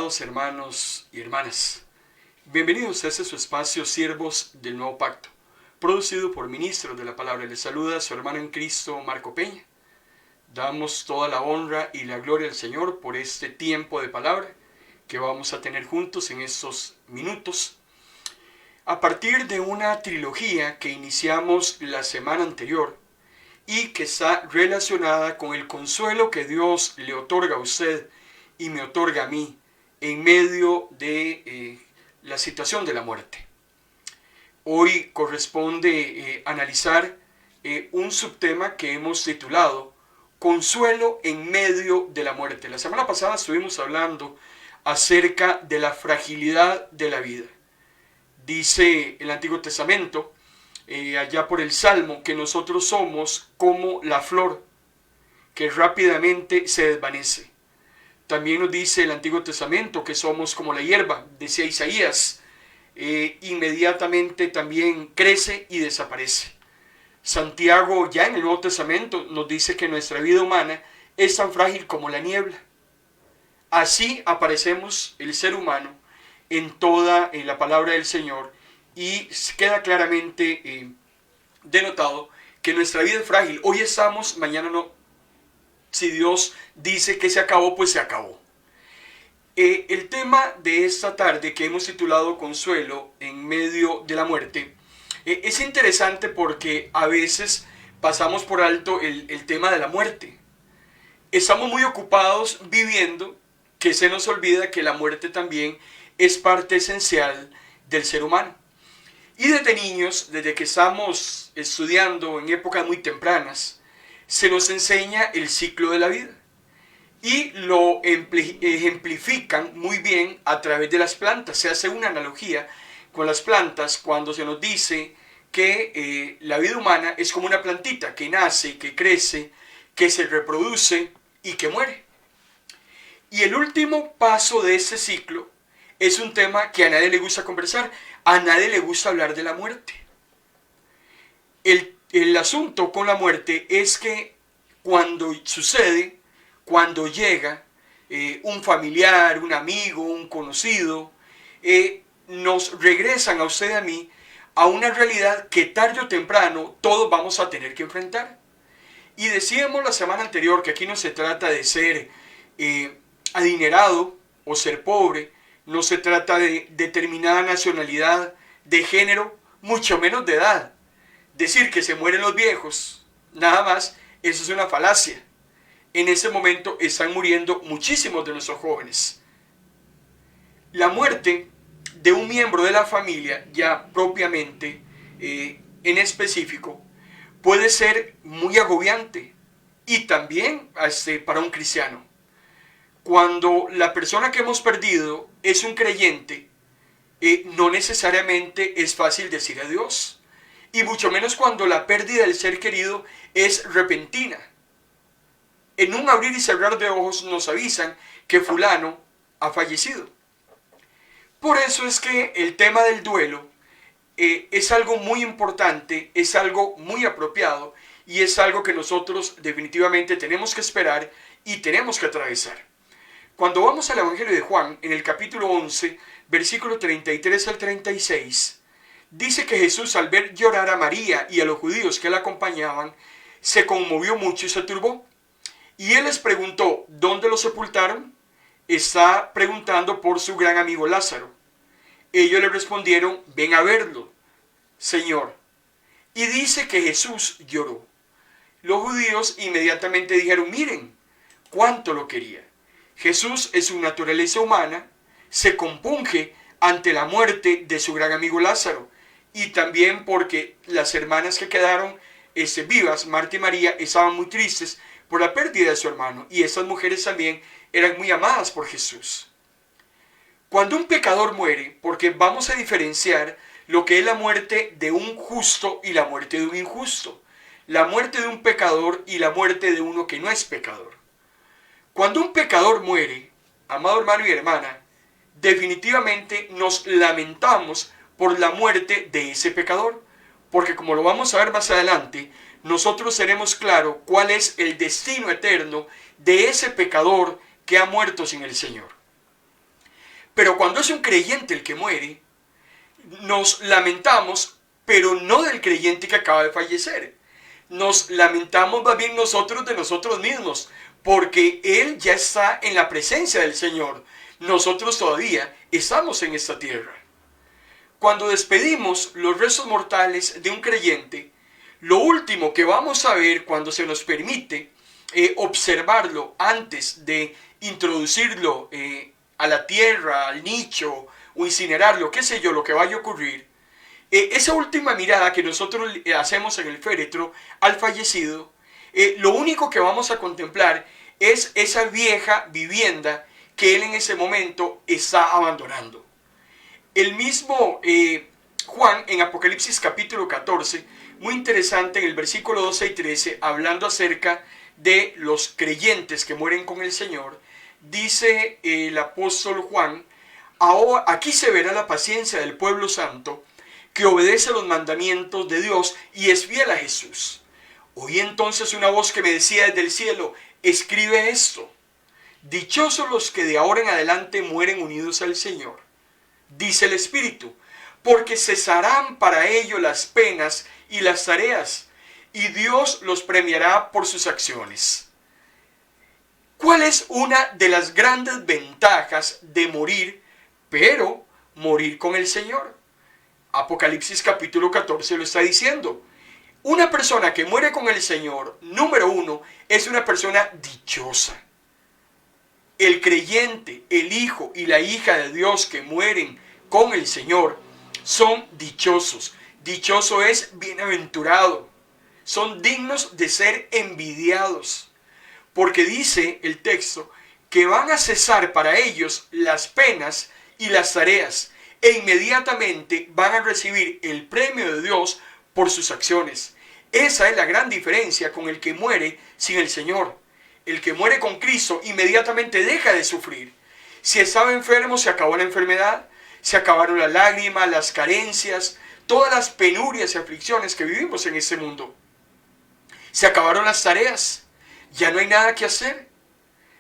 Amados hermanos y hermanas, bienvenidos a este su espacio Siervos del Nuevo Pacto, producido por ministros de la Palabra. Les saluda su hermano en Cristo, Marco Peña. Damos toda la honra y la gloria al Señor por este tiempo de palabra que vamos a tener juntos en estos minutos. A partir de una trilogía que iniciamos la semana anterior y que está relacionada con el consuelo que Dios le otorga a usted y me otorga a mí en medio de la situación de la muerte. Hoy corresponde analizar un subtema que hemos titulado Consuelo en medio de la muerte. La semana pasada estuvimos hablando acerca de la fragilidad de la vida. Dice el Antiguo Testamento, allá por el Salmo, que nosotros somos como la flor que rápidamente se desvanece. También nos dice el Antiguo Testamento que somos como la hierba, decía Isaías, inmediatamente también crece y desaparece. Santiago ya en el Nuevo Testamento nos dice que nuestra vida humana es tan frágil como la niebla. Así aparecemos el ser humano en la palabra del Señor y queda claramente denotado que nuestra vida es frágil. Hoy estamos, mañana no. Si Dios dice que se acabó, pues se acabó. El tema de esta tarde que hemos titulado Consuelo en medio de la muerte es interesante porque a veces pasamos por alto el tema de la muerte. Estamos muy ocupados viviendo que se nos olvida que la muerte también es parte esencial del ser humano. Y desde niños, desde que estamos estudiando en épocas muy tempranas, se nos enseña el ciclo de la vida y lo ejemplifican muy bien a través de las plantas. Se hace una analogía con las plantas cuando se nos dice que la vida humana es como una plantita que nace, que crece, que se reproduce y que muere. Y el último paso de ese ciclo es un tema que a nadie le gusta conversar, a nadie le gusta hablar de la muerte. El asunto con la muerte es que cuando sucede, cuando llega un familiar, un amigo, un conocido, nos regresan a usted y a mí a una realidad que tarde o temprano todos vamos a tener que enfrentar. Y decíamos la semana anterior que aquí no se trata de ser adinerado o ser pobre, no se trata de determinada nacionalidad, de género, mucho menos de edad. Decir que se mueren los viejos, nada más, eso es una falacia. En ese momento están muriendo muchísimos de nuestros jóvenes. La muerte de un miembro de la familia, ya propiamente, en específico, puede ser muy agobiante y también para un cristiano. Cuando la persona que hemos perdido es un creyente, no necesariamente es fácil decir adiós. Y mucho menos cuando la pérdida del ser querido es repentina. En un abrir y cerrar de ojos nos avisan que fulano ha fallecido. Por eso es que el tema del duelo es algo muy importante, es algo muy apropiado y es algo que nosotros definitivamente tenemos que esperar y tenemos que atravesar. Cuando vamos al Evangelio de Juan, en el capítulo 11, versículo 33 al 36, dice que Jesús, al ver llorar a María y a los judíos que la acompañaban, se conmovió mucho y se turbó. Y él les preguntó, ¿dónde lo sepultaron? Está preguntando por su gran amigo Lázaro. Ellos le respondieron, ven a verlo, Señor. Y dice que Jesús lloró. Los judíos inmediatamente dijeron, miren, cuánto lo quería. Jesús en su naturaleza humana se compunge ante la muerte de su gran amigo Lázaro. Y también porque las hermanas que quedaron vivas, Marta y María, estaban muy tristes por la pérdida de su hermano. Y esas mujeres también eran muy amadas por Jesús. Cuando un pecador muere, porque vamos a diferenciar lo que es la muerte de un justo y la muerte de un injusto. La muerte de un pecador y la muerte de uno que no es pecador. Cuando un pecador muere, amado hermano y hermana, definitivamente nos lamentamos por la muerte de ese pecador, porque como lo vamos a ver más adelante, nosotros tenemos claro cuál es el destino eterno de ese pecador que ha muerto sin el Señor. Pero cuando es un creyente el que muere, nos lamentamos, pero no del creyente que acaba de fallecer. Nos lamentamos más bien nosotros de nosotros mismos, porque él ya está en la presencia del Señor. Nosotros todavía estamos en esta tierra. Cuando despedimos los restos mortales de un creyente, lo último que vamos a ver cuando se nos permite observarlo antes de introducirlo a la tierra, al nicho o incinerarlo, qué sé yo, lo que vaya a ocurrir, esa última mirada que nosotros hacemos en el féretro al fallecido, lo único que vamos a contemplar es esa vieja vivienda que él en ese momento está abandonando. El mismo Juan en Apocalipsis capítulo 14, muy interesante en el versículo 12 y 13, hablando acerca de los creyentes que mueren con el Señor, dice el apóstol Juan: ahora, aquí se verá la paciencia del pueblo santo, que obedece los mandamientos de Dios y es fiel a Jesús. Oí entonces una voz que me decía desde el cielo: escribe esto. Dichosos los que de ahora en adelante mueren unidos al Señor, dice el Espíritu, porque cesarán para ello las penas y las tareas, y Dios los premiará por sus acciones. ¿Cuál es una de las grandes ventajas de morir, pero morir con el Señor? Apocalipsis capítulo 14 lo está diciendo. Una persona que muere con el Señor, número uno, es una persona dichosa. El creyente, el hijo y la hija de Dios que mueren con el Señor son dichosos. Dichoso es bienaventurado. Son dignos de ser envidiados. Porque dice el texto que van a cesar para ellos las penas y las tareas, e inmediatamente van a recibir el premio de Dios por sus acciones. Esa es la gran diferencia con el que muere sin el Señor. El que muere con Cristo inmediatamente deja de sufrir. Si estaba enfermo, se acabó la enfermedad, se acabaron las lágrimas, las carencias, todas las penurias y aflicciones que vivimos en este mundo. Se acabaron las tareas, ya no hay nada que hacer.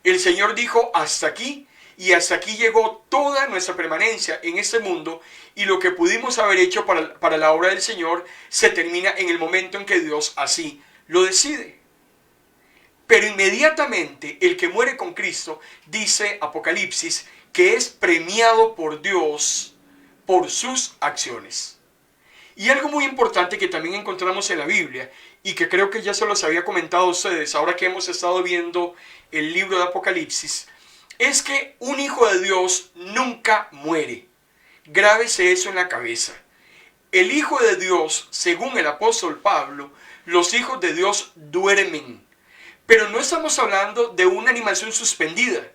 El Señor dijo: hasta aquí, y hasta aquí llegó toda nuestra permanencia en este mundo, y lo que pudimos haber hecho para la obra del Señor se termina en el momento en que Dios así lo decide. Pero inmediatamente el que muere con Cristo, dice Apocalipsis, que es premiado por Dios por sus acciones. Y algo muy importante que también encontramos en la Biblia, y que creo que ya se los había comentado a ustedes ahora que hemos estado viendo el libro de Apocalipsis, es que un hijo de Dios nunca muere. Grábese eso en la cabeza. El hijo de Dios, según el apóstol Pablo, los hijos de Dios duermen. Pero no estamos hablando de una animación suspendida,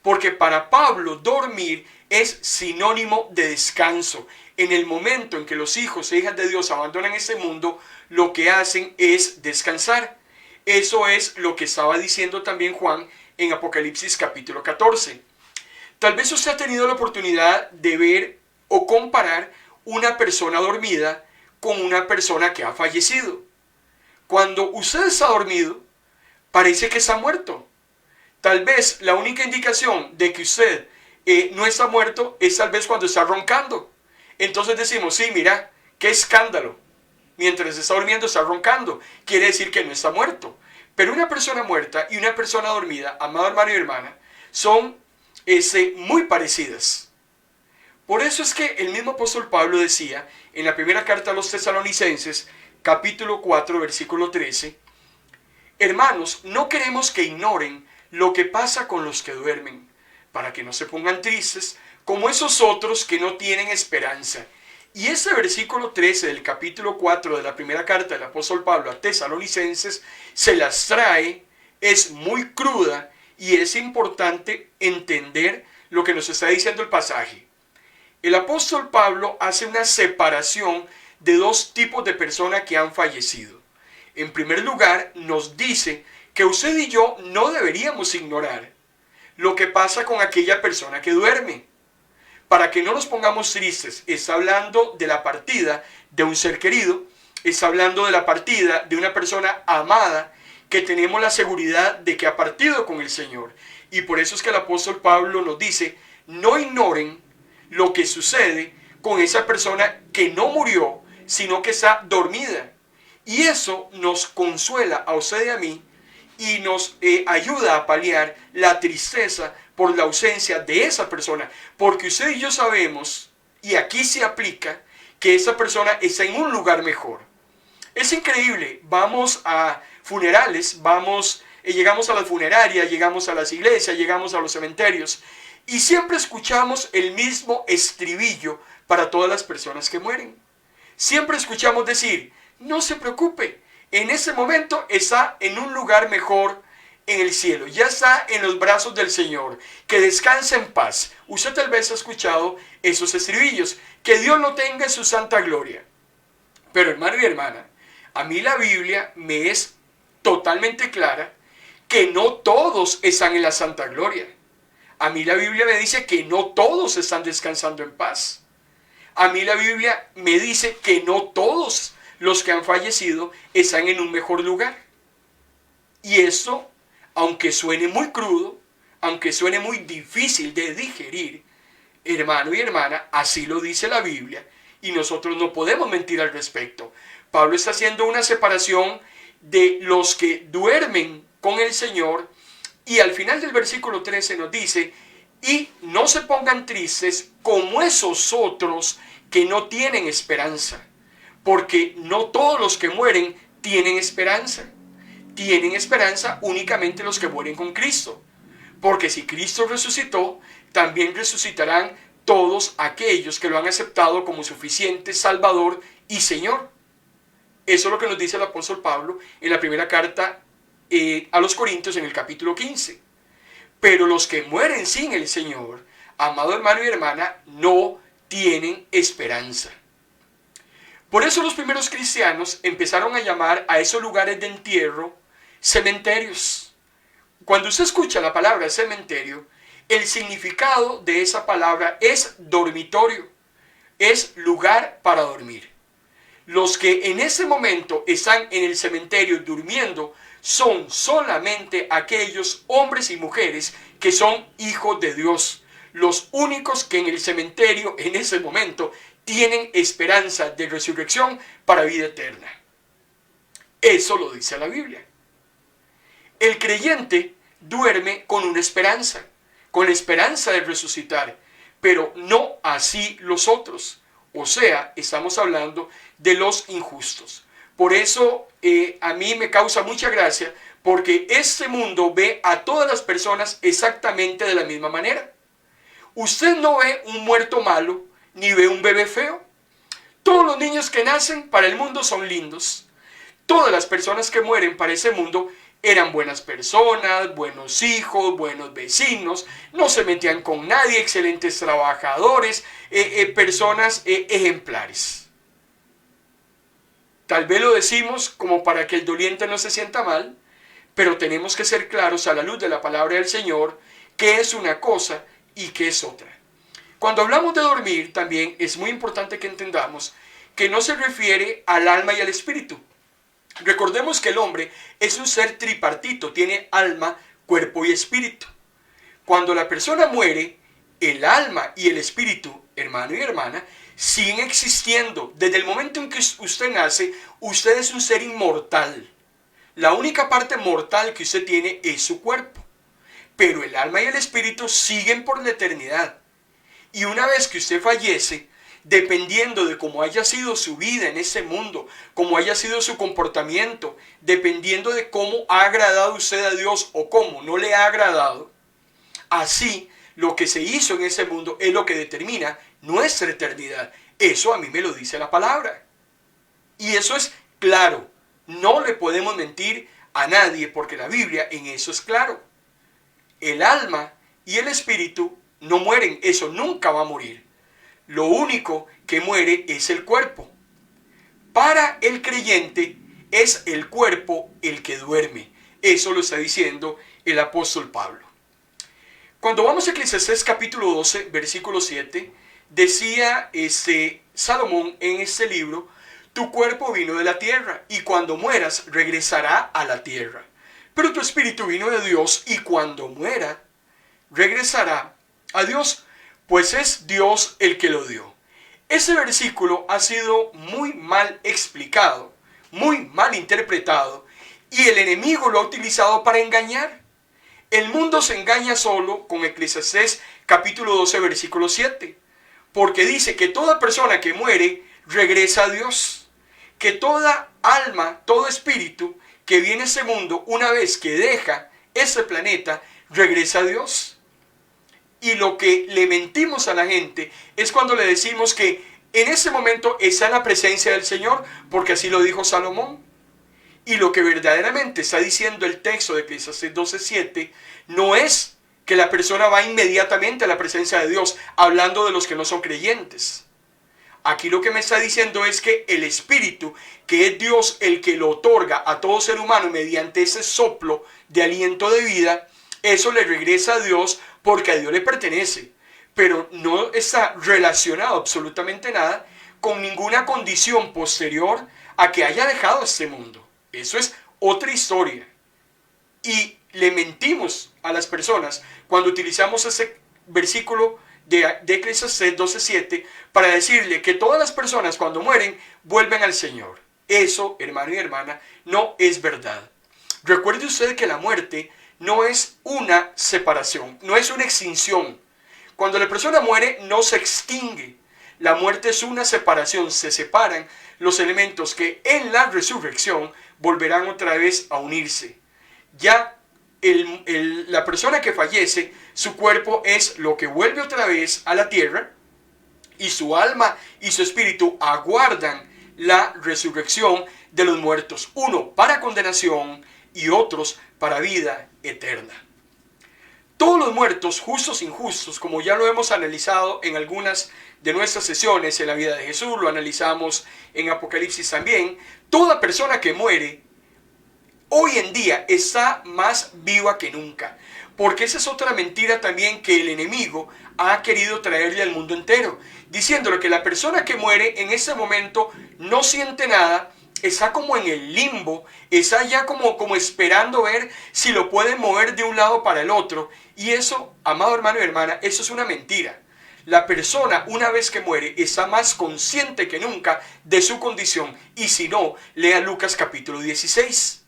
porque para Pablo dormir es sinónimo de descanso. En el momento en que los hijos e hijas de Dios abandonan este mundo, lo que hacen es descansar. Eso es lo que estaba diciendo también Juan en Apocalipsis capítulo 14. Tal vez usted ha tenido la oportunidad de ver o comparar una persona dormida con una persona que ha fallecido. Cuando usted está dormido, parece que está muerto. Tal vez la única indicación de que usted no está muerto es tal vez cuando está roncando. Entonces decimos: sí, mira, qué escándalo. Mientras está durmiendo está roncando. Quiere decir que no está muerto. Pero una persona muerta y una persona dormida, amado hermano y hermana, son muy parecidas. Por eso es que el mismo apóstol Pablo decía en la primera carta a los Tesalonicenses, capítulo 4, versículo 13, hermanos, no queremos que ignoren lo que pasa con los que duermen, para que no se pongan tristes como esos otros que no tienen esperanza. Y ese versículo 13 del capítulo 4 de la primera carta del apóstol Pablo a Tesalonicenses se las trae, es muy cruda y es importante entender lo que nos está diciendo el pasaje. El apóstol Pablo hace una separación de dos tipos de personas que han fallecido. En primer lugar, nos dice que usted y yo no deberíamos ignorar lo que pasa con aquella persona que duerme. Para que no nos pongamos tristes, está hablando de la partida de un ser querido, está hablando de la partida de una persona amada que tenemos la seguridad de que ha partido con el Señor. Y por eso es que el apóstol Pablo nos dice: no ignoren lo que sucede con esa persona que no murió, sino que está dormida. Y eso nos consuela a usted y a mí y nos ayuda a paliar la tristeza por la ausencia de esa persona. Porque usted y yo sabemos, y aquí se aplica, que esa persona está en un lugar mejor. Es increíble, vamos a funerales, llegamos a las funerarias, llegamos a las iglesias, llegamos a los cementerios y siempre escuchamos el mismo estribillo para todas las personas que mueren. Siempre escuchamos decir, no se preocupe, en ese momento está en un lugar mejor en el cielo, ya está en los brazos del Señor, que descanse en paz. Usted tal vez ha escuchado esos estribillos, que Dios lo tenga en su santa gloria. Pero hermano y hermana, a mí la Biblia me es totalmente clara que no todos están en la santa gloria. A mí la Biblia me dice que no todos están descansando en paz. A mí la Biblia me dice que no todos los que han fallecido están en un mejor lugar. Y eso, aunque suene muy crudo, aunque suene muy difícil de digerir, hermano y hermana, así lo dice la Biblia y nosotros no podemos mentir al respecto. Pablo está haciendo una separación de los que duermen con el Señor y al final del versículo 13 nos dice, y no se pongan tristes como esos otros que no tienen esperanza, porque no todos los que mueren tienen esperanza. Tienen esperanza únicamente los que mueren con Cristo, porque si Cristo resucitó, también resucitarán todos aquellos que lo han aceptado como suficiente Salvador y Señor. Eso es lo que nos dice el apóstol Pablo en la primera carta a los Corintios en el capítulo 15. Pero los que mueren sin el Señor, amado hermano y hermana, no tienen esperanza. Por eso los primeros cristianos empezaron a llamar a esos lugares de entierro cementerios. Cuando usted escucha la palabra cementerio, el significado de esa palabra es dormitorio, es lugar para dormir. Los que en ese momento están en el cementerio durmiendo son solamente aquellos hombres y mujeres que son hijos de Dios, los únicos que en el cementerio en ese momento tienen esperanza de resurrección para vida eterna. Eso lo dice la Biblia. El creyente duerme con una esperanza, con la esperanza de resucitar, pero no así los otros. O sea, estamos hablando de los injustos. Por eso a mí me causa mucha gracia, porque este mundo ve a todas las personas exactamente de la misma manera. Usted no ve un muerto malo, ni ve un bebé feo. Todos los niños que nacen para el mundo son lindos. Todas las personas que mueren para ese mundo eran buenas personas, buenos hijos, buenos vecinos, no se metían con nadie, excelentes trabajadores, personas ejemplares. Tal vez lo decimos como para que el doliente no se sienta mal, pero tenemos que ser claros a la luz de la palabra del Señor qué es una cosa y qué es otra. Cuando hablamos de dormir, también es muy importante que entendamos que no se refiere al alma y al espíritu. Recordemos que el hombre es un ser tripartito, tiene alma, cuerpo y espíritu. Cuando la persona muere, el alma y el espíritu, hermano y hermana, siguen existiendo. Desde el momento en que usted nace, usted es un ser inmortal. La única parte mortal que usted tiene es su cuerpo. Pero el alma y el espíritu siguen por la eternidad. Y una vez que usted fallece, dependiendo de cómo haya sido su vida en ese mundo, cómo haya sido su comportamiento, dependiendo de cómo ha agradado usted a Dios o cómo no le ha agradado, así lo que se hizo en ese mundo es lo que determina nuestra eternidad. Eso a mí me lo dice la palabra. Y eso es claro. No le podemos mentir a nadie porque la Biblia en eso es claro. El alma y el espíritu no mueren, eso nunca va a morir. Lo único que muere es el cuerpo. Para el creyente es el cuerpo el que duerme. Eso lo está diciendo el apóstol Pablo. Cuando vamos a Eclesiastés capítulo 12, versículo 7, decía Salomón en este libro, tu cuerpo vino de la tierra y cuando mueras regresará a la tierra. Pero tu espíritu vino de Dios y cuando muera regresará a Dios. pues es Dios el que lo dio. Ese versículo ha sido muy mal explicado, muy mal interpretado, y el enemigo lo ha utilizado para engañar. El mundo se engaña solo con Eclesiastés capítulo 12 versículo 7, porque dice que toda persona que muere regresa a Dios, que toda alma, todo espíritu que viene a ese mundo, una vez que deja ese planeta, regresa a Dios. Y lo que le mentimos a la gente es cuando le decimos que en ese momento está en la presencia del Señor, porque así lo dijo Salomón. Y lo que verdaderamente está diciendo el texto de Eclesiastés 12:7 no es que la persona va inmediatamente a la presencia de Dios, hablando de los que no son creyentes. Aquí lo que me está diciendo es que el Espíritu, que es Dios el que lo otorga a todo ser humano mediante ese soplo de aliento de vida, eso le regresa a Dios porque a Dios le pertenece. Pero no está relacionado absolutamente nada con ninguna condición posterior a que haya dejado este mundo. Eso es otra historia. Y le mentimos a las personas cuando utilizamos ese versículo de Eclesiastés 12:7 para decirle que todas las personas cuando mueren vuelven al Señor. Eso, hermano y hermana, no es verdad. Recuerde usted que la muerte no es una separación, no es una extinción. Cuando la persona muere no se extingue. La muerte es una separación, se separan los elementos que en la resurrección volverán otra vez a unirse. Ya la persona que fallece, su cuerpo es lo que vuelve otra vez a la tierra, y su alma y su espíritu aguardan la resurrección de los muertos, uno para condenación y otros para vida eterna. Todos los muertos, justos e injustos, como ya lo hemos analizado en algunas de nuestras sesiones en la vida de Jesús, lo analizamos en Apocalipsis también, toda persona que muere hoy en día está más viva que nunca, porque esa es otra mentira también que el enemigo ha querido traerle al mundo entero, diciéndole que la persona que muere en ese momento no siente nada, está como en el limbo, está ya como esperando ver si lo pueden mover de un lado para el otro. Y eso, amado hermano y hermana, eso es una mentira. La persona, una vez que muere, está más consciente que nunca de su condición. Y si no, lea Lucas capítulo 16.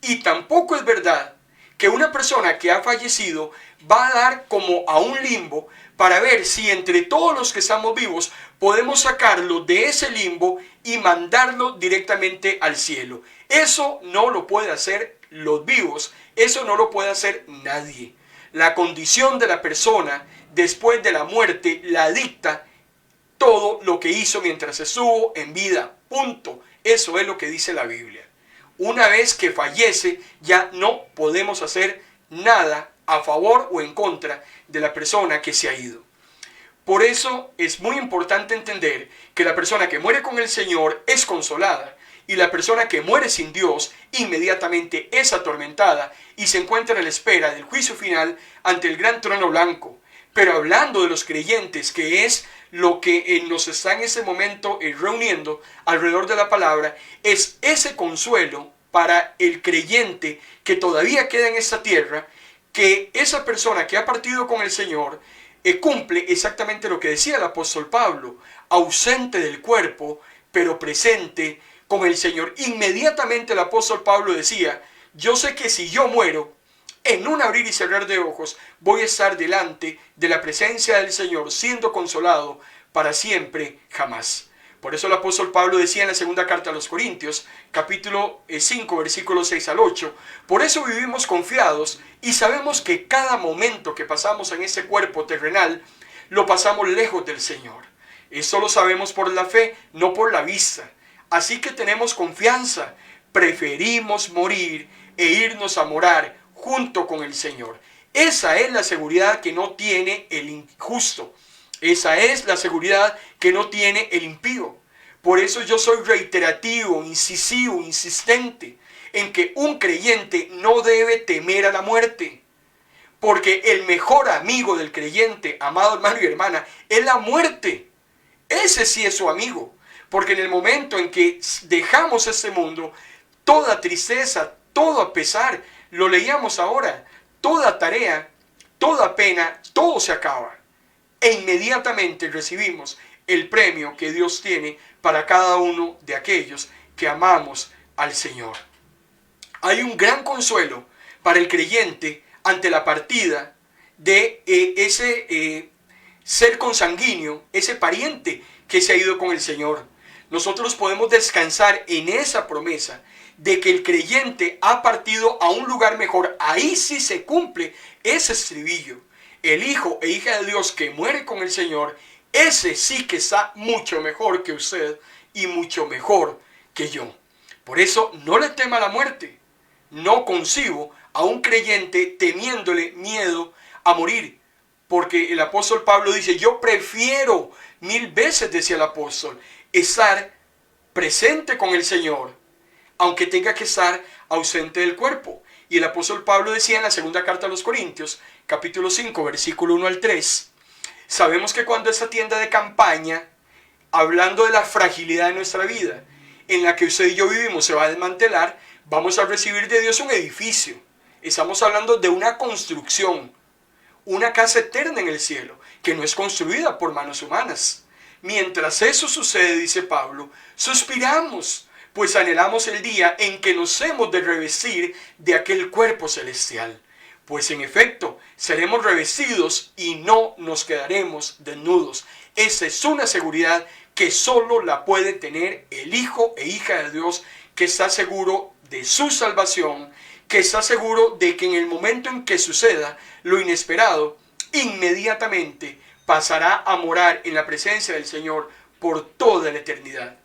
Y tampoco es verdad que una persona que ha fallecido va a dar como a un limbo para ver si entre todos los que estamos vivos podemos sacarlo de ese limbo y mandarlo directamente al cielo. Eso no lo puede hacer los vivos, eso no lo puede hacer nadie. La condición de la persona después de la muerte la dicta todo lo que hizo mientras estuvo en vida. Punto. Eso es lo que dice la Biblia. Una vez que fallece, ya no podemos hacer nada a favor o en contra de la persona que se ha ido. Por eso es muy importante entender que la persona que muere con el Señor es consolada y la persona que muere sin Dios inmediatamente es atormentada y se encuentra a la espera del juicio final ante el gran trono blanco. Pero hablando de los creyentes, que es lo que nos está en ese momento reuniendo alrededor de la palabra, es ese consuelo para el creyente que todavía queda en esta tierra, que esa persona que ha partido con el Señor cumple exactamente lo que decía el apóstol Pablo, ausente del cuerpo, pero presente con el Señor. Inmediatamente el apóstol Pablo decía, yo sé que si yo muero, en un abrir y cerrar de ojos, voy a estar delante de la presencia del Señor, siendo consolado para siempre, jamás. Por eso el apóstol Pablo decía en la segunda carta a los Corintios, capítulo 5, versículos 6 al 8, por eso vivimos confiados y sabemos que cada momento que pasamos en ese cuerpo terrenal, lo pasamos lejos del Señor. Esto lo sabemos por la fe, no por la vista. Así que tenemos confianza, preferimos morir e irnos a morar junto con el Señor. Esa es la seguridad que no tiene el injusto. Esa es la seguridad que no tiene el impío. Por eso yo soy reiterativo, incisivo, insistente en que un creyente no debe temer a la muerte. Porque el mejor amigo del creyente, amado hermano y hermana, es la muerte. Ese sí es su amigo. Porque en el momento en que dejamos este mundo, toda tristeza, todo pesar, lo leíamos ahora, toda tarea, toda pena, todo se acaba. e inmediatamente recibimos el premio que Dios tiene para cada uno de aquellos que amamos al Señor. Hay un gran consuelo para el creyente ante la partida de ese ser consanguíneo, ese pariente que se ha ido con el Señor. Nosotros podemos descansar en esa promesa de que el creyente ha partido a un lugar mejor. Ahí sí se cumple ese estribillo. El hijo e hija de Dios que muere con el Señor, ese sí que está mucho mejor que usted y mucho mejor que yo. Por eso no le tema la muerte. No concibo a un creyente temiéndole miedo a morir. Porque el apóstol Pablo dice, yo prefiero 1000 veces, decía el apóstol, estar presente con el Señor, aunque tenga que estar ausente del cuerpo. Y el apóstol Pablo decía en la segunda carta a los Corintios, capítulo 5, versículo 1 al 3, sabemos que cuando esta tienda de campaña, hablando de la fragilidad de nuestra vida, en la que usted y yo vivimos, se va a desmantelar, vamos a recibir de Dios un edificio. Estamos hablando de una construcción, una casa eterna en el cielo, que no es construida por manos humanas. Mientras eso sucede, dice Pablo, suspiramos, pues anhelamos el día en que nos hemos de revestir de aquel cuerpo celestial. Pues en efecto, seremos revestidos y no nos quedaremos desnudos. Esa es una seguridad que solo la puede tener el hijo e hija de Dios, que está seguro de su salvación, que está seguro de que en el momento en que suceda lo inesperado, inmediatamente pasará a morar en la presencia del Señor por toda la eternidad.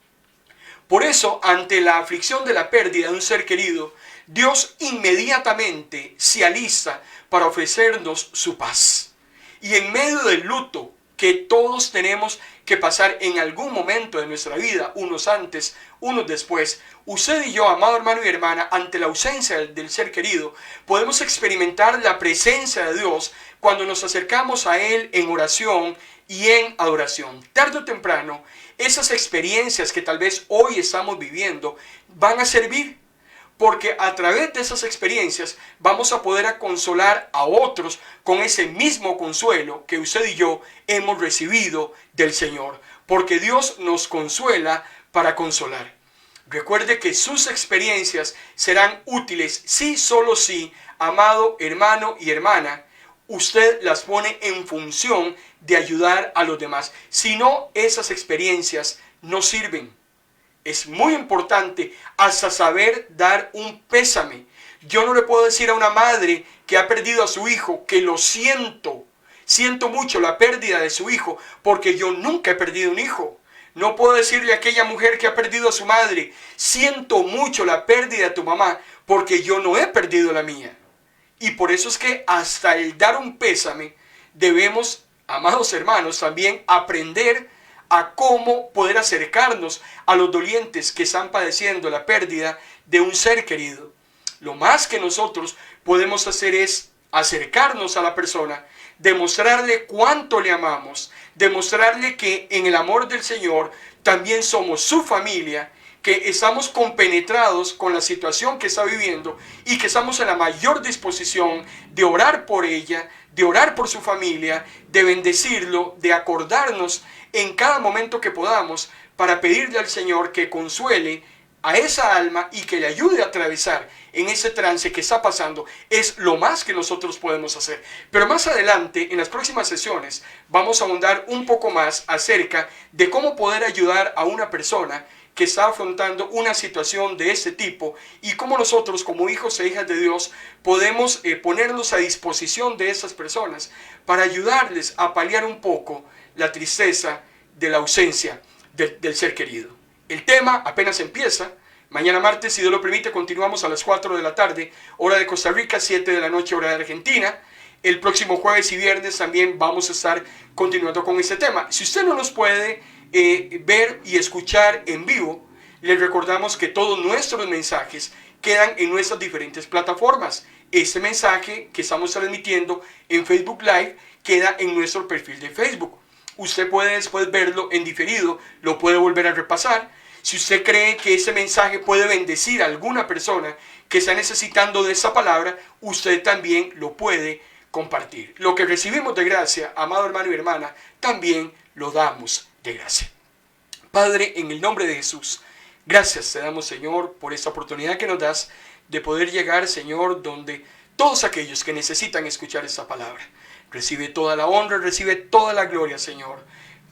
Por eso, ante la aflicción de la pérdida de un ser querido, Dios inmediatamente se alista para ofrecernos su paz. Y en medio del luto que todos tenemos que pasar en algún momento de nuestra vida, unos antes, unos después, usted y yo, amado hermano y hermana, ante la ausencia del ser querido, podemos experimentar la presencia de Dios cuando nos acercamos a Él en oración y en adoración. Tarde o temprano, esas experiencias que tal vez hoy estamos viviendo van a servir, porque a través de esas experiencias vamos a poder consolar a otros con ese mismo consuelo que usted y yo hemos recibido del Señor. Porque Dios nos consuela para consolar. Recuerde que sus experiencias serán útiles si, solo si, amado hermano y hermana, usted las pone en función de ayudar a los demás. Si no, esas experiencias no sirven. Es muy importante hasta saber dar un pésame. Yo no le puedo decir a una madre que ha perdido a su hijo que lo siento. Siento mucho la pérdida de su hijo porque yo nunca he perdido un hijo. No puedo decirle a aquella mujer que ha perdido a su madre, siento mucho la pérdida de tu mamá porque yo no he perdido la mía. Y por eso es que hasta el dar un pésame debemos, amados hermanos, también aprender a cómo poder acercarnos a los dolientes que están padeciendo la pérdida de un ser querido. Lo más que nosotros podemos hacer es acercarnos a la persona, demostrarle cuánto le amamos, demostrarle que en el amor del Señor también somos su familia, que estamos compenetrados con la situación que está viviendo y que estamos en la mayor disposición de orar por ella, de orar por su familia, de bendecirlo, de acordarnos en cada momento que podamos para pedirle al Señor que consuele a esa alma y que le ayude a atravesar en ese trance que está pasando. Es lo más que nosotros podemos hacer. Pero más adelante, en las próximas sesiones, vamos a ahondar un poco más acerca de cómo poder ayudar a una persona que está afrontando una situación de este tipo y cómo nosotros como hijos e hijas de Dios podemos ponernos a disposición de esas personas para ayudarles a paliar un poco la tristeza de la ausencia del ser querido. El tema apenas empieza. Mañana martes, si Dios lo permite, continuamos a las 4 de la tarde, hora de Costa Rica, 7 de la noche, hora de Argentina. El próximo jueves y viernes también vamos a estar continuando con este tema. Si usted no nos puede ver y escuchar en vivo, les recordamos que todos nuestros mensajes quedan en nuestras diferentes plataformas. Este mensaje que estamos transmitiendo en Facebook Live queda en nuestro perfil de Facebook. Usted puede después verlo en diferido, lo puede volver a repasar. Si usted cree que ese mensaje puede bendecir a alguna persona que está necesitando de esa palabra, usted también lo puede compartir. Lo que recibimos de gracia, amado hermano y hermana, también lo damos de gracia. Padre, en el nombre de Jesús, gracias te damos, Señor, por esta oportunidad que nos das de poder llegar, Señor, donde todos aquellos que necesitan escuchar esta palabra. Recibe toda la honra, recibe toda la gloria, Señor.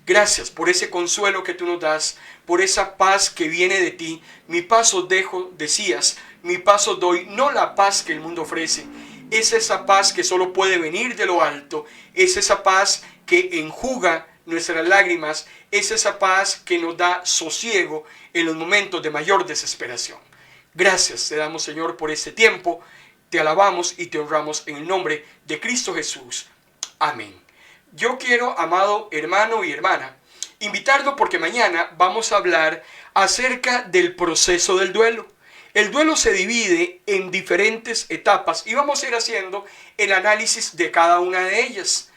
Gracias por ese consuelo que tú nos das, por esa paz que viene de ti. Mi paz os dejo, decías, mi paz os doy, no la paz que el mundo ofrece. Es esa paz que solo puede venir de lo alto, es esa paz que enjuga nuestras lágrimas, es esa paz que nos da sosiego en los momentos de mayor desesperación. Gracias te damos, Señor, por este tiempo. Te alabamos y te honramos en el nombre de Cristo Jesús. Amén. Yo quiero, amado hermano y hermana, invitarlo porque mañana vamos a hablar acerca del proceso del duelo. El duelo se divide en diferentes etapas y vamos a ir haciendo el análisis de cada una de ellas.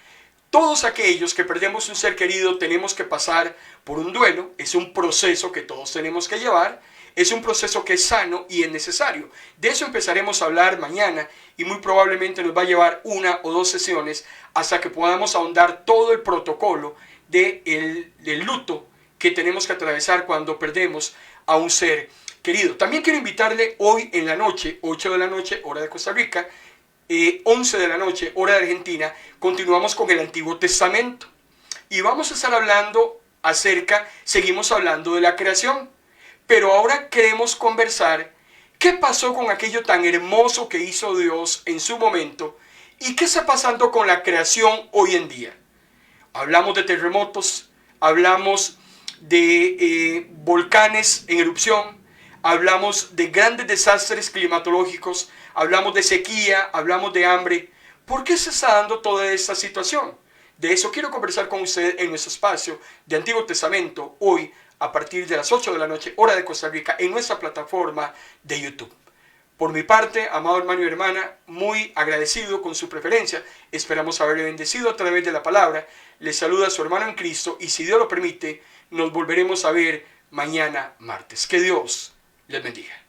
Todos aquellos que perdemos un ser querido tenemos que pasar por un duelo. Es un proceso que todos tenemos que llevar. Es un proceso que es sano y es necesario. De eso empezaremos a hablar mañana y muy probablemente nos va a llevar 1 o 2 sesiones hasta que podamos ahondar todo el protocolo del luto que tenemos que atravesar cuando perdemos a un ser querido. También quiero invitarle hoy en la noche, 8 de la noche, hora de Costa Rica, 11 de la noche, hora de Argentina, continuamos con el Antiguo Testamento. Y vamos a estar hablando seguimos hablando de la creación. Pero ahora queremos conversar qué pasó con aquello tan hermoso que hizo Dios en su momento y qué está pasando con la creación hoy en día. Hablamos de terremotos, hablamos de volcanes en erupción, hablamos de grandes desastres climatológicos, hablamos de sequía, hablamos de hambre. ¿Por qué se está dando toda esta situación? De eso quiero conversar con usted en nuestro espacio de Antiguo Testamento hoy, a partir de las 8 de la noche, hora de Costa Rica, en nuestra plataforma de YouTube. Por mi parte, amado hermano y hermana, muy agradecido con su preferencia. Esperamos haberle bendecido a través de la palabra. Les saluda su hermano en Cristo y si Dios lo permite, nos volveremos a ver mañana martes. Que Dios les bendiga.